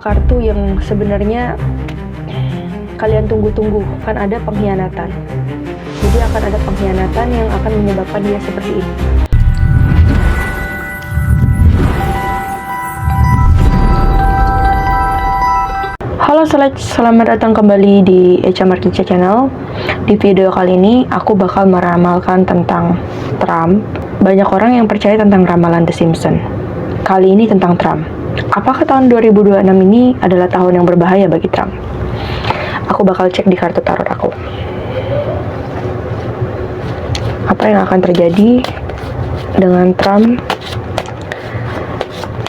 Kartu yang sebenarnya kalian tunggu-tunggu, kan ada pengkhianatan. Jadi akan ada pengkhianatan yang akan menyebabkan dia seperti ini. Halo selamat datang kembali di Echa Markicha Channel. Di video kali ini aku bakal meramalkan tentang Trump. Banyak orang yang percaya tentang ramalan The Simpsons. Kali ini tentang Trump. Apakah tahun 2026 ini adalah tahun yang berbahaya bagi Trump? Aku bakal cek di kartu tarot aku. Apa yang akan terjadi dengan Trump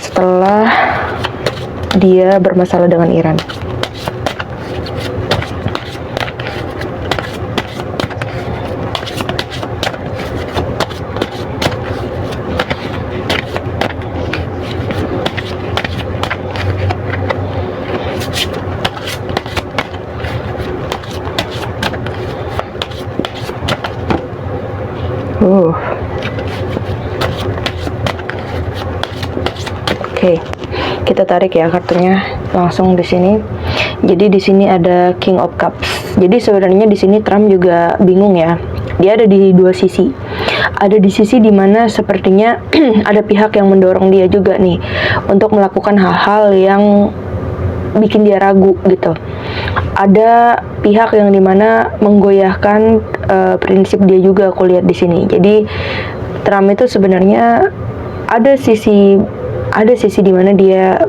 setelah dia bermasalah dengan Iran? Oke, kita tarik ya kartunya langsung di sini. Jadi di sini ada King of Cups. Jadi sebenarnya di sini Trump juga bingung ya. Dia ada di dua sisi. Ada di sisi dimana sepertinya ada pihak yang mendorong dia juga nih untuk melakukan hal-hal yang bikin dia ragu gitu. Ada pihak yang dimana menggoyahkan prinsip dia juga, aku lihat di sini. Jadi Trump itu sebenarnya ada sisi dimana dia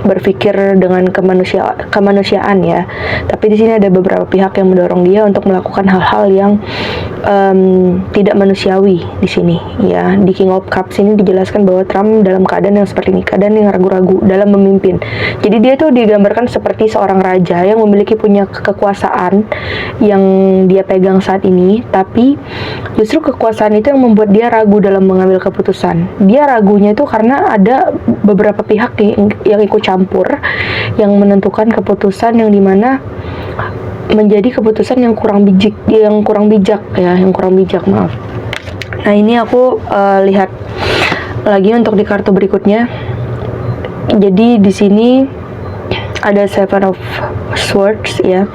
berpikir dengan kemanusiaan ya. Tapi di sini ada beberapa pihak yang mendorong dia untuk melakukan hal-hal yang tidak manusiawi di sini ya. Di King of Cups ini dijelaskan bahwa Trump dalam keadaan yang seperti ini, keadaan yang ragu-ragu dalam memimpin. Jadi dia tuh digambarkan seperti seorang raja yang memiliki punya kekuasaan yang dia pegang saat ini, tapi justru kekuasaan itu yang membuat dia ragu dalam mengambil keputusan. Dia ragunya itu karena ada beberapa pihak yang ikut campur, yang menentukan keputusan yang dimana menjadi keputusan yang kurang bijak, maaf. Nah ini aku lihat lagi untuk di kartu berikutnya. Jadi di sini ada Seven of Swords ya.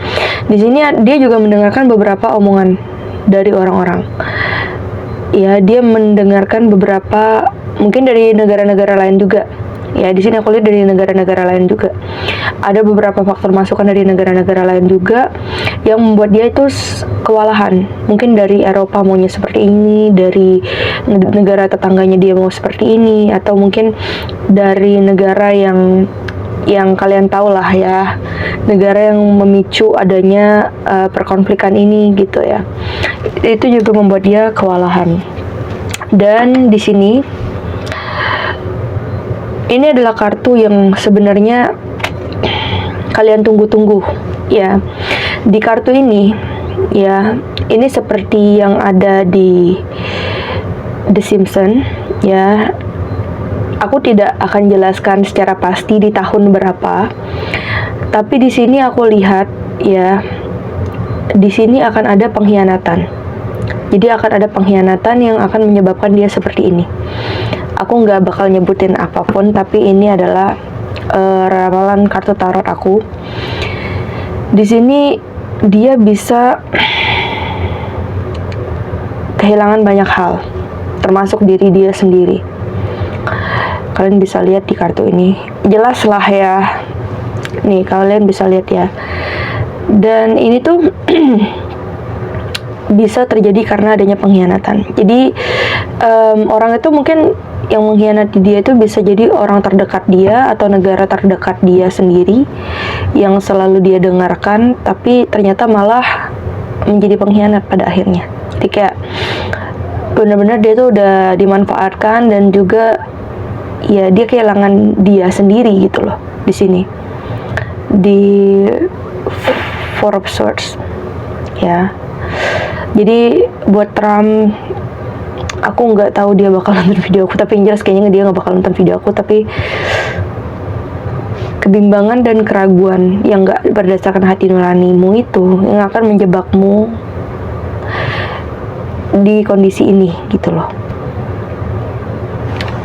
Di sini dia juga mendengarkan beberapa omongan dari orang-orang. Ya, dia mendengarkan beberapa mungkin dari negara-negara lain juga. Ya, di sini aku lihat dari negara-negara lain juga. Ada beberapa faktor masukan dari negara-negara lain juga yang membuat dia itu kewalahan. Mungkin dari Eropa maunya seperti ini, dari negara tetangganya dia mau seperti ini, atau mungkin dari negara yang kalian tahu lah ya, negara yang memicu adanya perkonflikan ini gitu ya. Itu juga membuat dia kewalahan. Dan di sini ini adalah kartu yang sebenarnya kalian tunggu-tunggu ya. Di kartu ini ya, ini seperti yang ada di The Simpsons ya. Aku tidak akan jelaskan secara pasti di tahun berapa, tapi di sini aku lihat ya, di sini akan ada pengkhianatan. Jadi akan ada pengkhianatan yang akan menyebabkan dia seperti ini. Aku nggak bakal nyebutin apapun, tapi ini adalah ramalan kartu tarot aku. Di sini dia bisa kehilangan banyak hal, termasuk diri dia sendiri. Kalian bisa lihat di kartu ini, jelas lah ya. Nih kalian bisa lihat ya. Dan ini tuh bisa terjadi karena adanya pengkhianatan. Jadi orang itu mungkin yang mengkhianati dia itu bisa jadi orang terdekat dia atau negara terdekat dia sendiri yang selalu dia dengarkan, tapi ternyata malah menjadi pengkhianat pada akhirnya. Jadi kayak benar-benar dia tuh udah dimanfaatkan, dan juga ya dia kehilangan dia sendiri gitu loh di sini. Di Four of Swords ya. Jadi buat Trump, aku nggak tahu dia bakal nonton video aku, tapi yang jelas kayaknya dia nggak bakal nonton video aku. Tapi kebimbangan dan keraguan yang nggak berdasarkan hati nuranimu itu yang akan menjebakmu di kondisi ini gitu loh.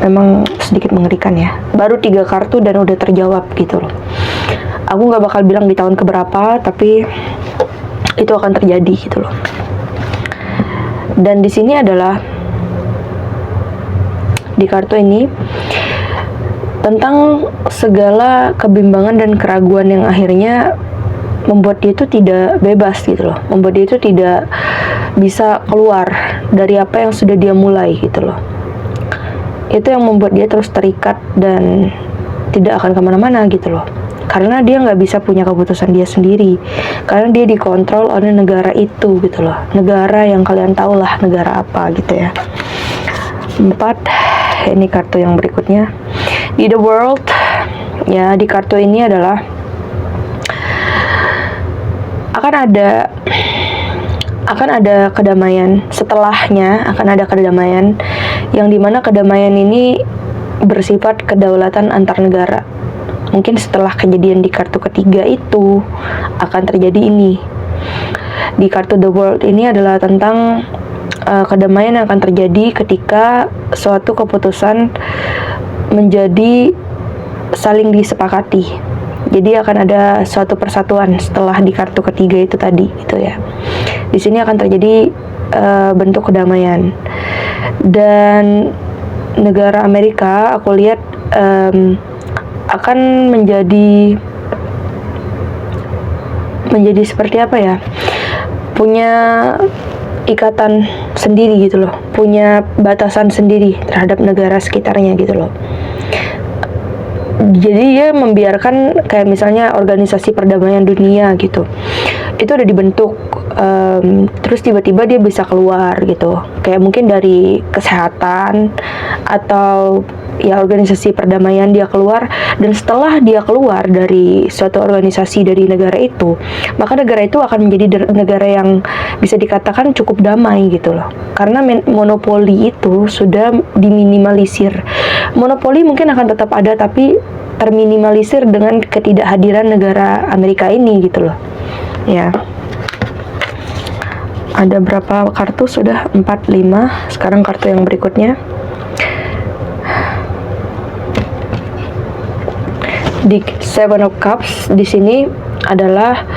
Memang sedikit mengerikan ya. Baru 3 kartu dan udah terjawab gitu loh. Aku nggak bakal bilang di tahun keberapa, tapi itu akan terjadi gitu loh. Dan di sini adalah di kartu ini tentang segala kebimbangan dan keraguan yang akhirnya membuat dia itu tidak bebas gitu loh, membuat dia itu tidak bisa keluar dari apa yang sudah dia mulai gitu loh. Itu yang membuat dia terus terikat dan tidak akan kemana-mana gitu loh, karena dia nggak bisa punya keputusan dia sendiri, karena dia dikontrol oleh negara itu gitu loh, negara yang kalian tahu lah negara apa gitu ya. 4, ini kartu yang berikutnya di The World ya. Di kartu ini adalah akan ada kedamaian setelahnya, akan ada kedamaian yang dimana kedamaian ini bersifat kedaulatan antar negara. Mungkin setelah kejadian di kartu ketiga itu akan terjadi ini. Di kartu The World ini adalah tentang kedamaian yang akan terjadi ketika suatu keputusan menjadi saling disepakati. Jadi akan ada suatu persatuan setelah di kartu ketiga itu tadi gitu ya. Di sini akan terjadi bentuk kedamaian. Dan negara Amerika aku lihat akan menjadi seperti apa ya? Punya ikatan sendiri gitu loh, punya batasan sendiri terhadap negara sekitarnya gitu loh. Jadi dia membiarkan kayak misalnya organisasi perdamaian dunia gitu, itu udah dibentuk, terus tiba-tiba dia bisa keluar gitu, kayak mungkin dari kesehatan atau ya organisasi perdamaian dia keluar. Dan setelah dia keluar dari suatu organisasi dari negara itu, maka negara itu akan menjadi negara yang bisa dikatakan cukup damai gitu loh, karena monopoli itu sudah diminimalisir. Monopoli mungkin akan tetap ada, tapi terminimalisir dengan ketidakhadiran negara Amerika ini gitu loh ya. Ada berapa kartu? Sudah 4, 5. Sekarang kartu yang berikutnya di Seven of Cups. Di sini adalah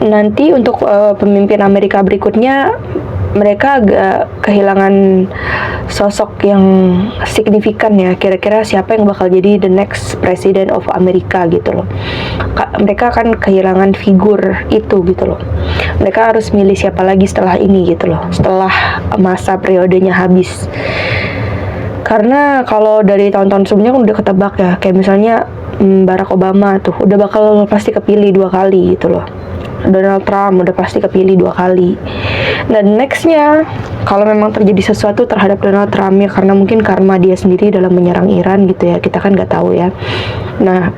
nanti untuk pemimpin Amerika berikutnya, mereka agak kehilangan sosok yang signifikan ya. Kira-kira siapa yang bakal jadi the next president of Amerika gitu loh. Mereka akan kehilangan figur itu gitu loh. Mereka harus milih siapa lagi setelah ini gitu loh, setelah masa periodenya habis. Karena kalau dari tahun-tahun sebelumnya kan udah ketebak ya, kayak misalnya Barack Obama tuh udah bakal pasti kepilih 2 kali gitu loh. Donald Trump udah pasti kepilih 2 kali. Dan nextnya, kalau memang terjadi sesuatu terhadap Donald Trump ya, karena mungkin karma dia sendiri dalam menyerang Iran gitu ya, kita kan nggak tahu ya. Nah,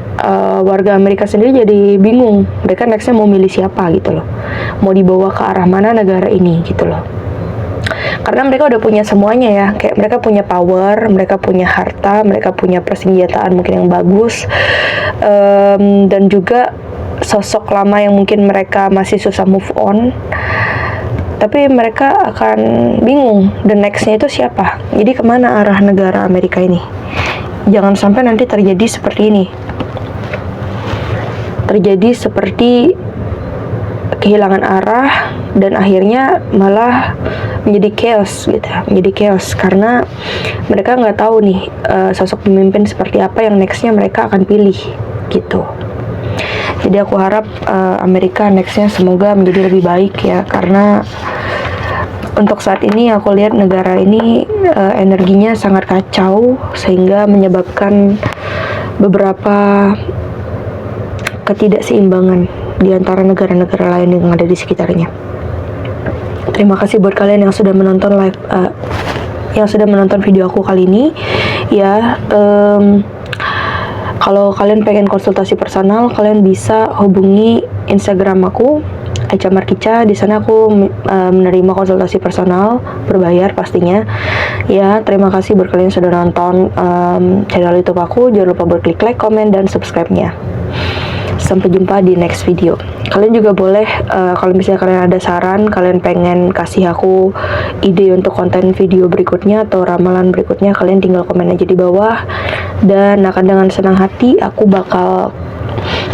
warga Amerika sendiri jadi bingung, mereka nextnya mau milih siapa gitu loh, mau dibawa ke arah mana negara ini gitu loh. Karena mereka udah punya semuanya ya, kayak mereka punya power, mereka punya harta, mereka punya persenjataan mungkin yang bagus, dan juga sosok lama yang mungkin mereka masih susah move on. Tapi mereka akan bingung, the nextnya itu siapa, jadi kemana arah negara Amerika ini. Jangan sampai nanti terjadi seperti ini, terjadi seperti kehilangan arah dan akhirnya malah menjadi chaos gitu, menjadi chaos karena mereka nggak tahu nih sosok pemimpin seperti apa yang nextnya mereka akan pilih gitu. Jadi aku harap Amerika nextnya semoga menjadi lebih baik ya, karena untuk saat ini aku lihat negara ini energinya sangat kacau sehingga menyebabkan beberapa ketidakseimbangan di antara negara-negara lain yang ada di sekitarnya. Terima kasih buat kalian yang sudah menonton live, yang sudah menonton video aku kali ini ya. Kalau kalian pengen konsultasi personal, kalian bisa hubungi Instagram aku @markica. Di sana aku menerima konsultasi personal berbayar pastinya. Ya, terima kasih buat kalian yang sudah nonton channel YouTube aku. Jangan lupa buat klik like, komen, dan subscribe-nya. Sampai jumpa di next video. Kalian juga boleh kalau misalnya kalian ada saran, kalian pengen kasih aku ide untuk konten video berikutnya atau ramalan berikutnya, kalian tinggal komen aja di bawah. Dan akan dengan senang hati aku bakal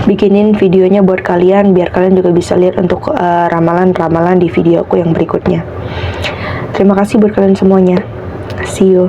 bikinin videonya buat kalian biar kalian juga bisa lihat untuk ramalan-ramalan di videoku yang berikutnya. Terima kasih buat kalian semuanya. See you.